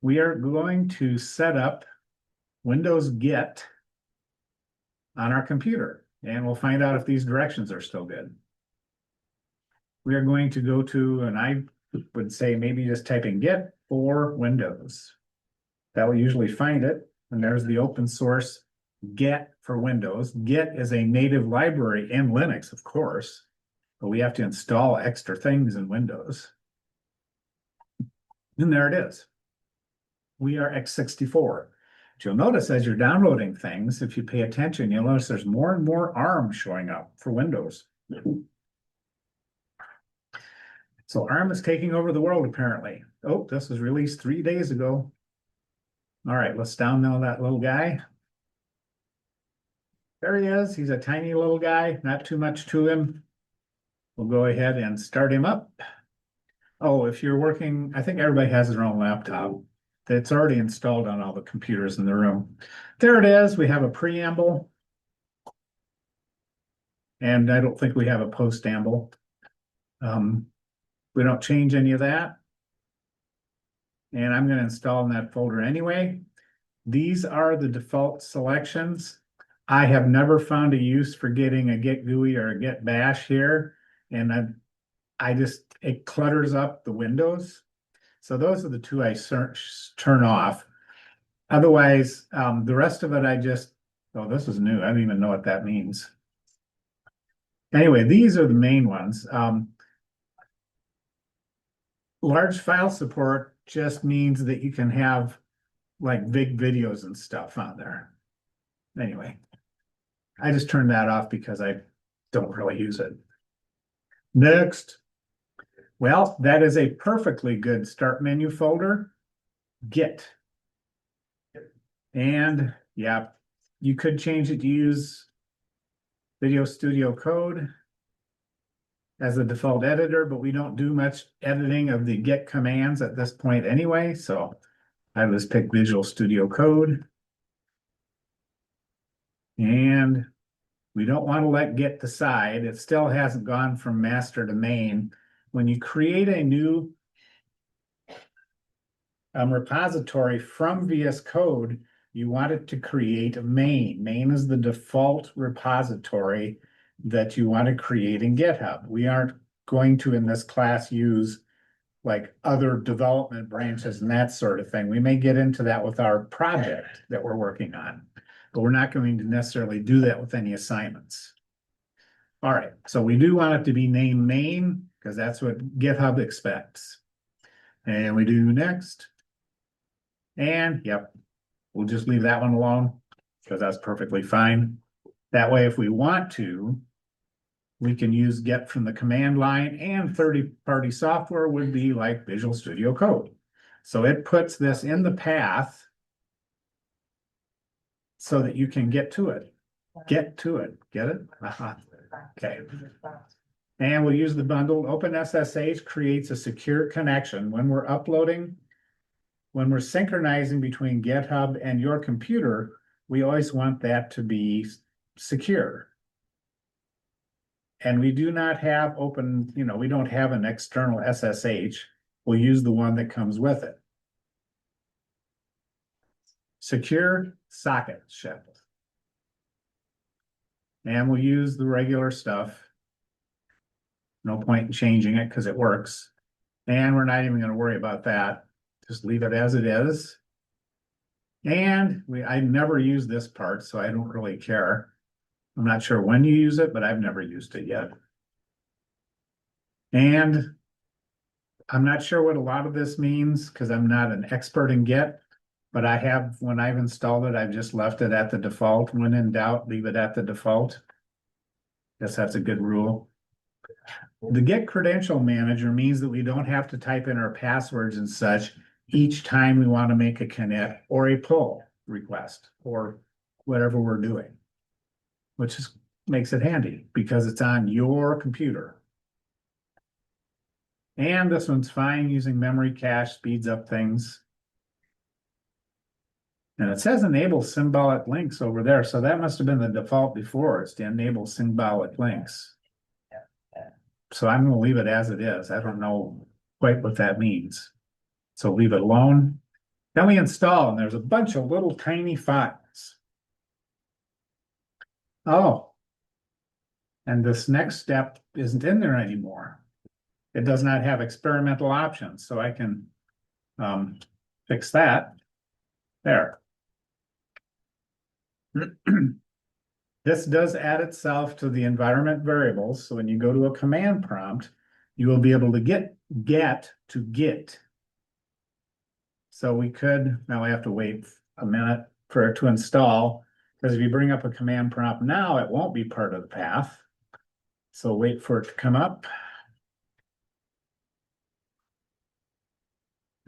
we are going to set up Windows Get on our computer, and we'll find out if these directions are still good. We are going to go to, and I would say maybe just type in Get for Windows. That will usually find it. And there's the open source Get for Windows. Get is a native library in Linux, of course, but we have to install extra things in Windows. And there it is. We are x64. But you'll notice as you're downloading things, if you pay attention, you'll notice there's more and more ARM showing up for Windows. So ARM is taking over the world, apparently. Oh, this was released 3 days ago. All right, let's download that little guy. There he is. He's a tiny little guy, not too much to him. We'll go ahead and start him up. Oh, if you're working, I think everybody has their own laptop. It's already installed on all the computers in the room. There it is. We have a preamble. And I don't think we have a postamble. We don't change any of that. And I'm going to install in that folder anyway. These are the default selections. I have never found a use for getting a get GUI or a get bash here. And it clutters up the windows. So those are the two I turn off. Otherwise, the rest of it oh, this is new. I don't even know what that means. Anyway, these are the main ones. Large file support just means that you can have like big videos and stuff on there. Anyway, I just turned that off because I don't really use it. Next. Well, that is a perfectly good start menu folder. Get. And yeah, you could change it to use Video Studio Code as a default editor, but we don't do much editing of the get commands at this point anyway. So I just pick Visual Studio Code. And we don't want to let get decide. It still hasn't gone from master to main. When you create a new repository from VS Code, you want it to create a main. Main is the default repository that you want to create in GitHub. We aren't going to, in this class, use like other development branches and that sort of thing. We may get into that with our project that we're working on, but we're not going to necessarily do that with any assignments. All right, so we do want it to be named main because that's what GitHub expects. And we do next. And yep, we'll just leave that one alone because that's perfectly fine. That way, if we want to, we can use get from the command line, and third-party software would be like Visual Studio Code. So it puts this in the path so that you can get to it. Get to it. Get it? Okay. And we'll use the bundle. OpenSSH creates a secure connection when we're uploading. When we're synchronizing between GitHub and your computer, we always want that to be secure. And we do not have we don't have an external SSH. We'll use the one that comes with it. Secure socket shell. And we'll use the regular stuff. No point in changing it because it works. And we're not even going to worry about that. Just leave it as it is. And I never use this part, so I don't really care. I'm not sure when you use it, but I've never used it yet. And I'm not sure what a lot of this means because I'm not an expert in Git, but when I've installed it, I've just left it at the default. When in doubt, leave it at the default. Guess that's a good rule. The Git credential manager means that we don't have to type in our passwords and such each time we want to make a commit or a pull request or whatever we're doing, which makes it handy because it's on your computer. And this one's fine. Using memory cache speeds up things. And it says enable symbolic links over there. So that must have been the default before. It's to enable symbolic links. So I'm going to leave it as it is. I don't know quite what that means. So leave it alone. Then we install, and there's a bunch of little tiny files. Oh, and this next step isn't in there anymore. It does not have experimental options, so I can fix that. There. This does add itself to the environment variables, so when you go to a command prompt, you will be able to get to Git. So we could, now we have to wait a minute for it to install, because if you bring up a command prompt now, it won't be part of the path. So wait for it to come up.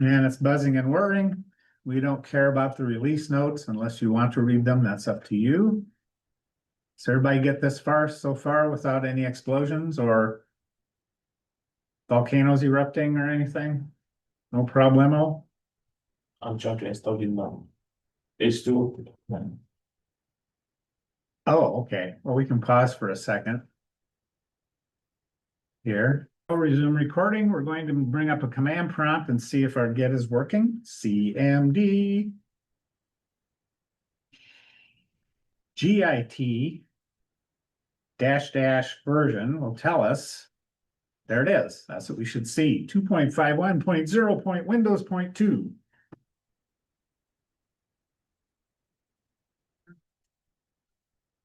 And it's buzzing and whirring. We don't care about the release notes unless you want to read them. That's up to you. Does everybody get this far so far without any explosions or volcanoes erupting or anything? No problemo? I'm trying to install it now. H2. Oh, okay. Well, we can pause for a second. Here. I'll resume recording. We're going to bring up a command prompt and see if our Git is working. CMD GIT -- version will tell us. There it is. That's what we should see. 2.51.0. Windows 2.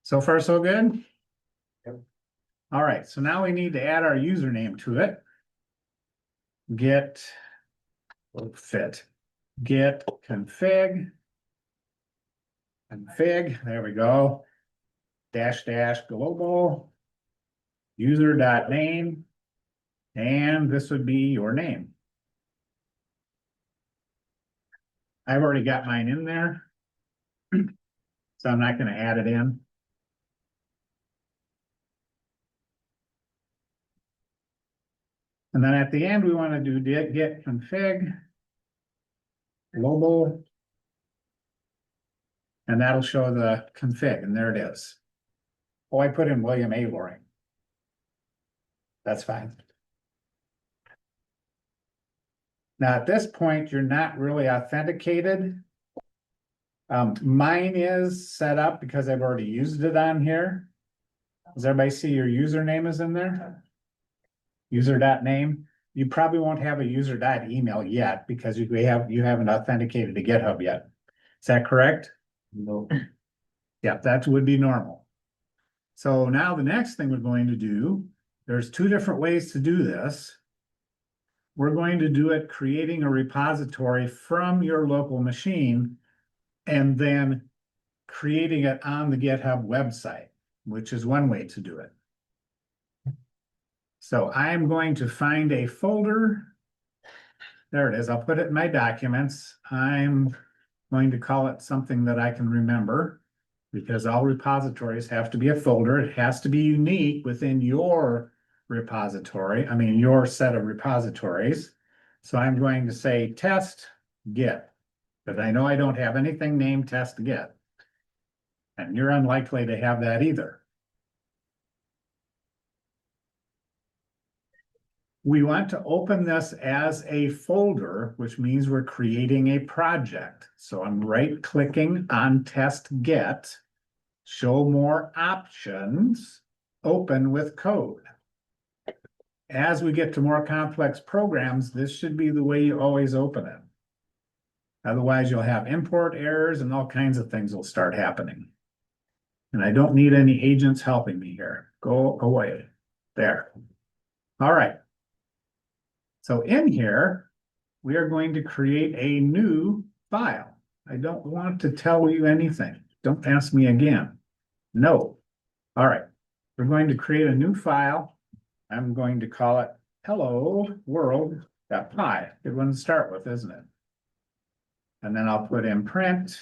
So far, so good? Yep. All right, so now we need to add our username to it. Git config, there we go. -- global user.name, and this would be your name. I've already got mine in there, so I'm not going to add it in. And then at the end, we want to do git config global, and that'll show the config, and there it is. Oh, I put in William A. Loring. That's fine. Now, at this point, you're not really authenticated. Mine is set up because I've already used it on here. Does everybody see your username is in there? User.name. You probably won't have a user.email yet because you haven't authenticated to GitHub yet. Is that correct? No. Yeah, that would be normal. So now the next thing we're going to do, there's two different ways to do this. We're going to do it creating a repository from your local machine and then creating it on the GitHub website, which is one way to do it. So I'm going to find a folder. There it is. I'll put it in my documents. I'm going to call it something that I can remember because all repositories have to be a folder. It has to be unique within your repository. I mean, your set of repositories. So I'm going to say test git, but I know I don't have anything named test git. And you're unlikely to have that either. We want to open this as a folder, which means we're creating a project. So I'm right-clicking on test git, show more options, open with code. As we get to more complex programs, this should be the way you always open it. Otherwise, you'll have import errors and all kinds of things will start happening. And I don't need any agents helping me here. Go away. There. All right. So in here, we are going to create a new file. I don't want to tell you anything. Don't ask me again. No. All right. We're going to create a new file. I'm going to call it hello world.py. Good one to start with, isn't it? And then I'll put in print.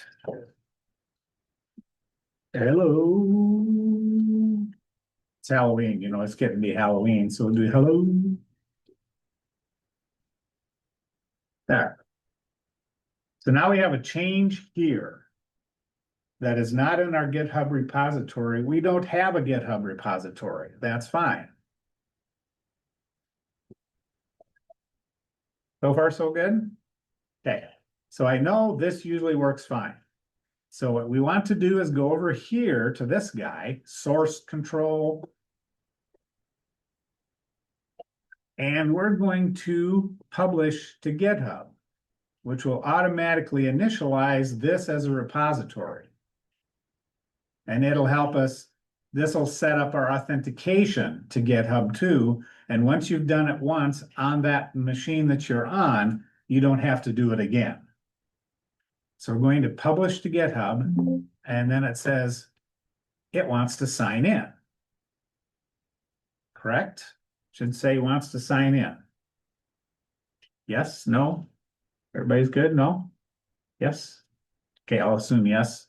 Hello. It's Halloween, you know, it's getting to be Halloween. So we'll do hello. There. So now we have a change here that is not in our GitHub repository. We don't have a GitHub repository. That's fine. So far, so good? Okay. So I know this usually works fine. So what we want to do is go over here to this guy, source control. And we're going to publish to GitHub, which will automatically initialize this as a repository. And it'll help us. This will set up our authentication to GitHub too. And once you've done it once on that machine that you're on, you don't have to do it again. So we're going to publish to GitHub, and then it says it wants to sign in. Correct? Should say wants to sign in. Yes, no? Everybody's good? No? Yes? Okay, I'll assume yes.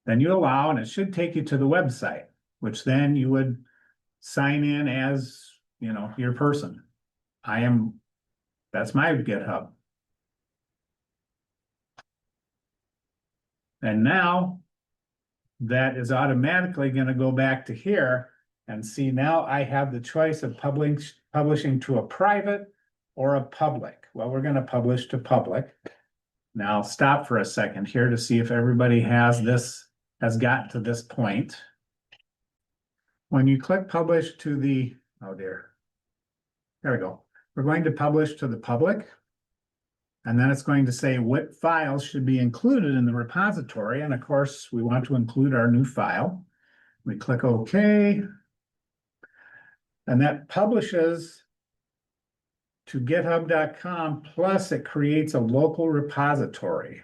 Then you allow, and it should take you to the website, which then you would sign in as, your person. That's my GitHub. And now that is automatically going to go back to here and see now I have the choice of publishing to a private or a public. Well, we're going to publish to public. Now I'll stop for a second here to see if everybody has gotten to this point. When you click publish to the, oh dear, there we go. We're going to publish to the public. And then it's going to say what files should be included in the repository. And of course, we want to include our new file. We click OK. And that publishes to github.com, plus it creates a local repository.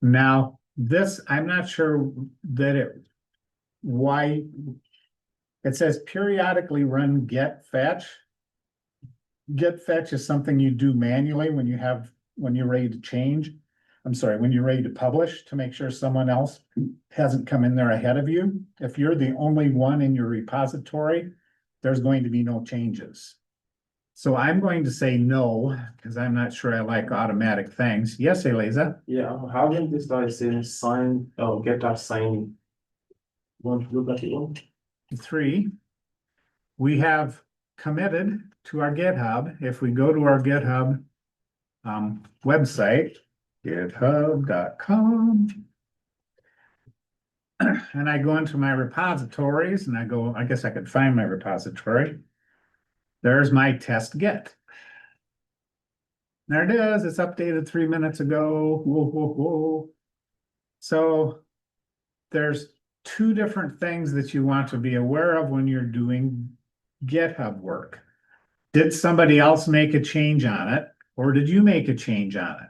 Now, this, I'm not sure that why it says periodically run get fetch. Get fetch is something you do manually when you're ready to change. I'm sorry, when you're ready to publish to make sure someone else hasn't come in there ahead of you. If you're the only one in your repository, there's going to be no changes. So I'm going to say no, because I'm not sure I like automatic things. Yes, Eliza? Yeah, having this guy saying sign, get that sign. Want to look at it one? 3, we have committed to our GitHub. If we go to our GitHub website, github.com, and I go into my repositories and I guess I could find my repository. There's my test git. There it is. It's updated 3 minutes ago. Whoa, whoa, whoa. So there's 2 different things that you want to be aware of when you're doing GitHub work. Did somebody else make a change on it, or did you make a change on it?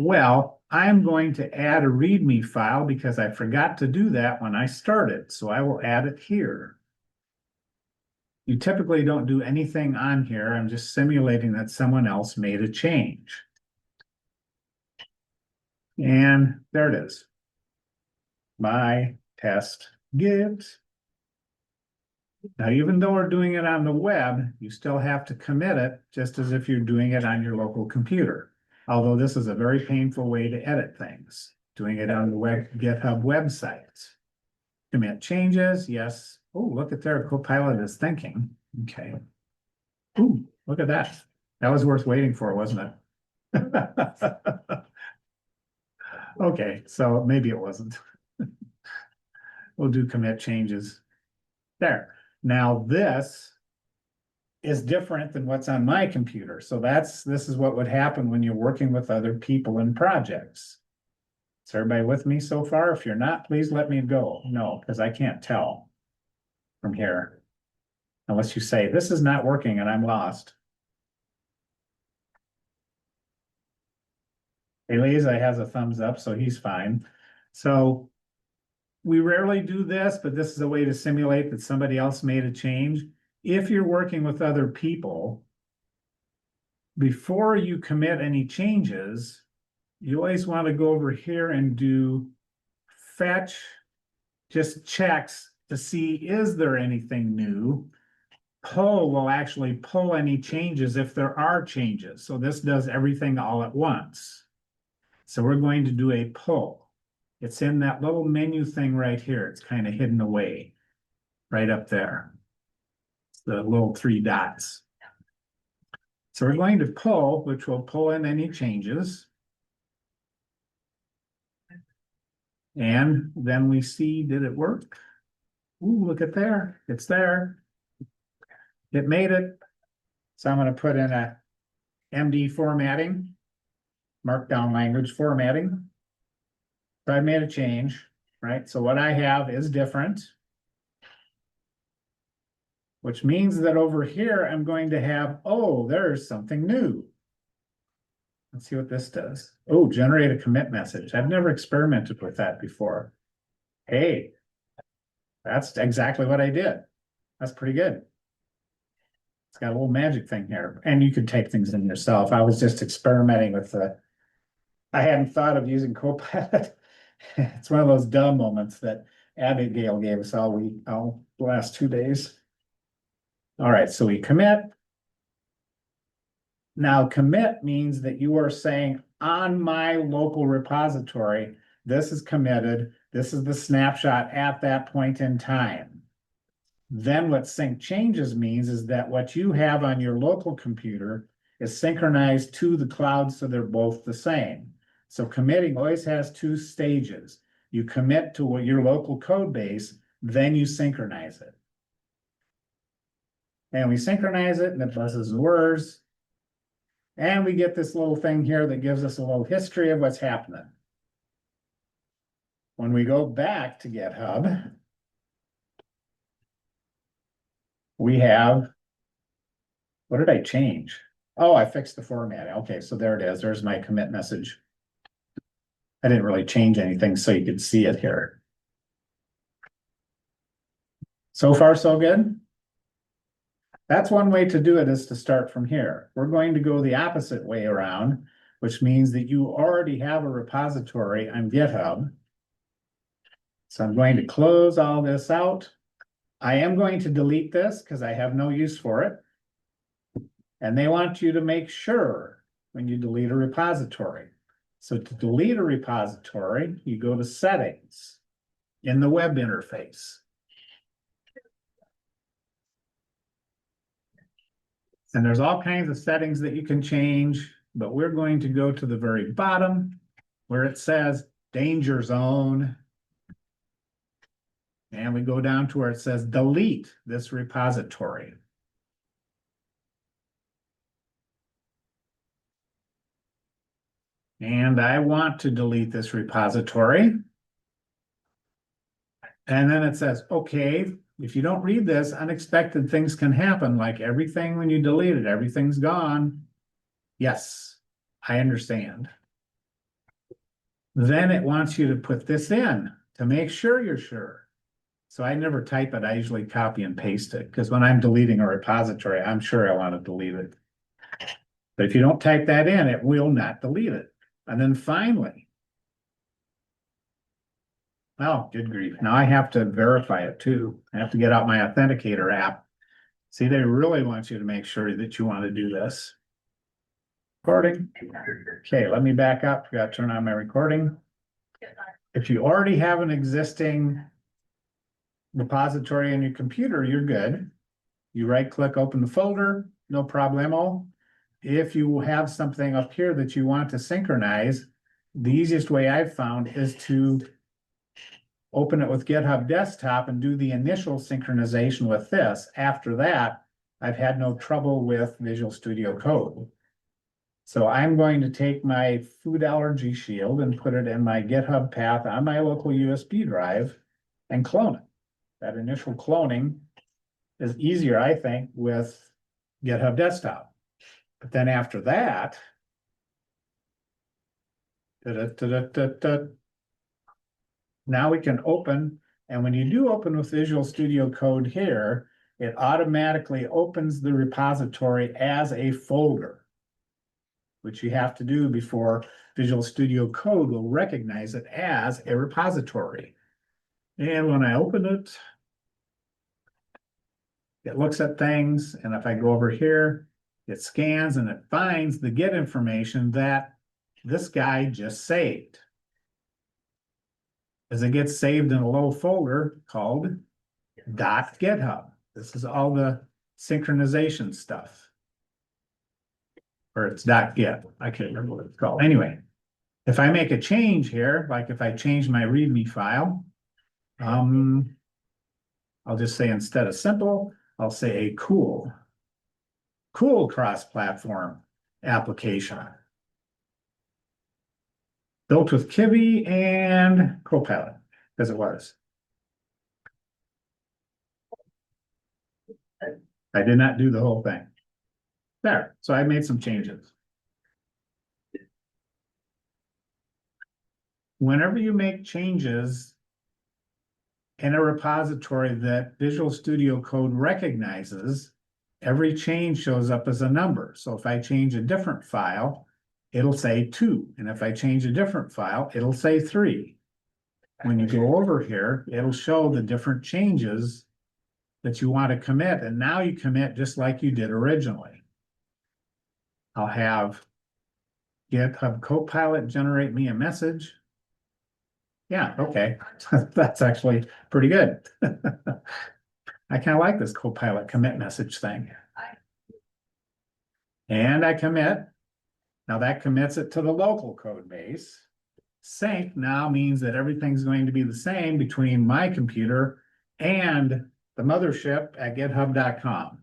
Well, I'm going to add a README file because I forgot to do that when I started, so I will add it here. You typically don't do anything on here. I'm just simulating that someone else made a change. And there it is. My test git. Now, even though we're doing it on the web, you still have to commit it just as if you're doing it on your local computer. Although this is a very painful way to edit things, doing it on the GitHub website. Commit changes, yes. Oh, look at there, Copilot is thinking. Okay. Ooh, look at that. That was worth waiting for, wasn't it? Okay, so maybe it wasn't. We'll do commit changes. There. Now this is different than what's on my computer. So this is what would happen when you're working with other people in projects. Is everybody with me so far? If you're not, please let me go. No, because I can't tell from here. Unless you say, this is not working and I'm lost. Eliza has a thumbs up, so he's fine. So we rarely do this, but this is a way to simulate that somebody else made a change. If you're working with other people, before you commit any changes, you always want to go over here and do fetch, just checks to see, is there anything new? Pull will actually pull any changes if there are changes. So this does everything all at once. So we're going to do a pull. It's in that little menu thing right here. It's kind of hidden away right up there. the little three dots. So we're going to pull, which will pull in any changes. And then we see, did it work? Ooh, look at there, it's there. It made it. So I'm gonna put in a MD formatting, markdown language formatting. So I made a change, right? So what I have is different. Which means that over here, I'm going to have, oh, there's something new. Let's see what this does. Oh, generate a commit message. I've never experimented with that before. Hey, that's exactly what I did. That's pretty good. It's got a little magic thing here, and you could type things in yourself. I was just experimenting with I hadn't thought of using Copilot. It's one of those dumb moments that Abigail gave us all the last 2 days. All right, so we commit. Now, commit means that you are saying on my local repository, this is committed. This is the snapshot at that point in time. Then what sync changes means is that what you have on your local computer is synchronized to the cloud, so they're both the same. So committing always has 2 stages. You commit to your local code base, then you synchronize it. And we synchronize it, and it buzzes words. And we get this little thing here that gives us a little history of what's happening. When we go back to GitHub, we have, what did I change? Oh, I fixed the formatting. Okay, so there it is. There's my commit message. I didn't really change anything so you could see it here. So far, so good. That's one way to do it, is to start from here. We're going to go the opposite way around, which means that you already have a repository on GitHub. So I'm going to close all this out. I am going to delete this because I have no use for it. And they want you to make sure when you delete a repository. So to delete a repository, you go to Settings in the web interface. And there's all kinds of settings that you can change, but we're going to go to the very bottom where it says danger zone. And we go down to where it says delete this repository. And I want to delete this repository. And then it says, okay, if you don't read this, unexpected things can happen, like everything when you delete it, everything's gone. Yes, I understand. Then it wants you to put this in to make sure you're sure. So I never type it. I usually copy and paste it, because when I'm deleting a repository, I'm sure I want to delete it. But if you don't type that in, it will not delete it. And then finally, oh, good grief. Now I have to verify it too. I have to get out my authenticator app. See, they really want you to make sure that you want to do this. Recording. Okay, let me back up. I got to turn on my recording. If you already have an existing repository in your computer, you're good. You right click, open the folder, no problemo. If you have something up here that you want to synchronize, the easiest way I've found is to open it with GitHub Desktop and do the initial synchronization with this. After that, I've had no trouble with Visual Studio Code. So I'm going to take my food allergy shield and put it in my GitHub path on my local USB drive and clone it. That initial cloning is easier, I think, with GitHub Desktop. But then after that, now we can open, and when you do open with Visual Studio Code here, it automatically opens the repository as a folder, which you have to do before Visual Studio Code will recognize it as a repository. And when I open it, it looks at things, and if I go over here, it scans and it finds the Git information that this guy just saved. As it gets saved in a little folder called .github. This is all the synchronization stuff. Or it's .git, I can't remember what it's called. Anyway, if I make a change here, like if I change my README file, I'll just say instead of simple, I'll say a cool cross-platform application. Built with Kivy and Copilot, as it was. I did not do the whole thing. There, so I made some changes. Whenever you make changes in a repository that Visual Studio Code recognizes, every change shows up as a number. So if I change a different file, it'll say 2. And if I change a different file, it'll say 3. When you go over here, it'll show the different changes that you want to commit. And now you commit just like you did originally. I'll have GitHub Copilot generate me a message. Yeah, okay. That's actually pretty good. I kind of like this Copilot commit message thing. And I commit. Now that commits it to the local code base. Sync now means that everything's going to be the same between my computer and the mothership at github.com.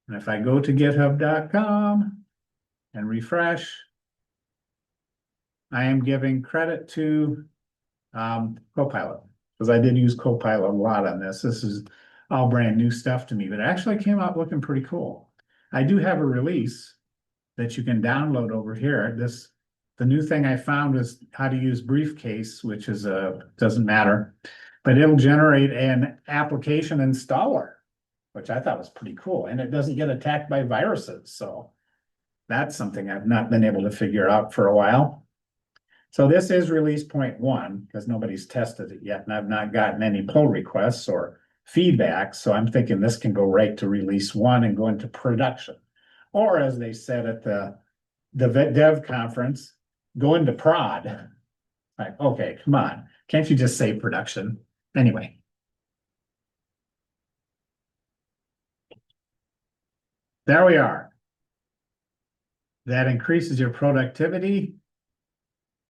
And if I go to github.com and refresh, I am giving credit to Copilot, because I did use Copilot a lot on this. This is all brand new stuff to me, but it actually came out looking pretty cool. I do have a release that you can download over here. The new thing I found is how to use Briefcase, which is doesn't matter, but it'll generate an application installer, which I thought was pretty cool. And it doesn't get attacked by viruses. So that's something I've not been able to figure out for a while. So this is release 0.1 because nobody's tested it yet, and I've not gotten any pull requests or feedback. So I'm thinking this can go right to release 1 and go into production. Or as they said at the dev conference, go into prod. Like, okay, come on. Can't you just say production? Anyway. There we are. That increases your productivity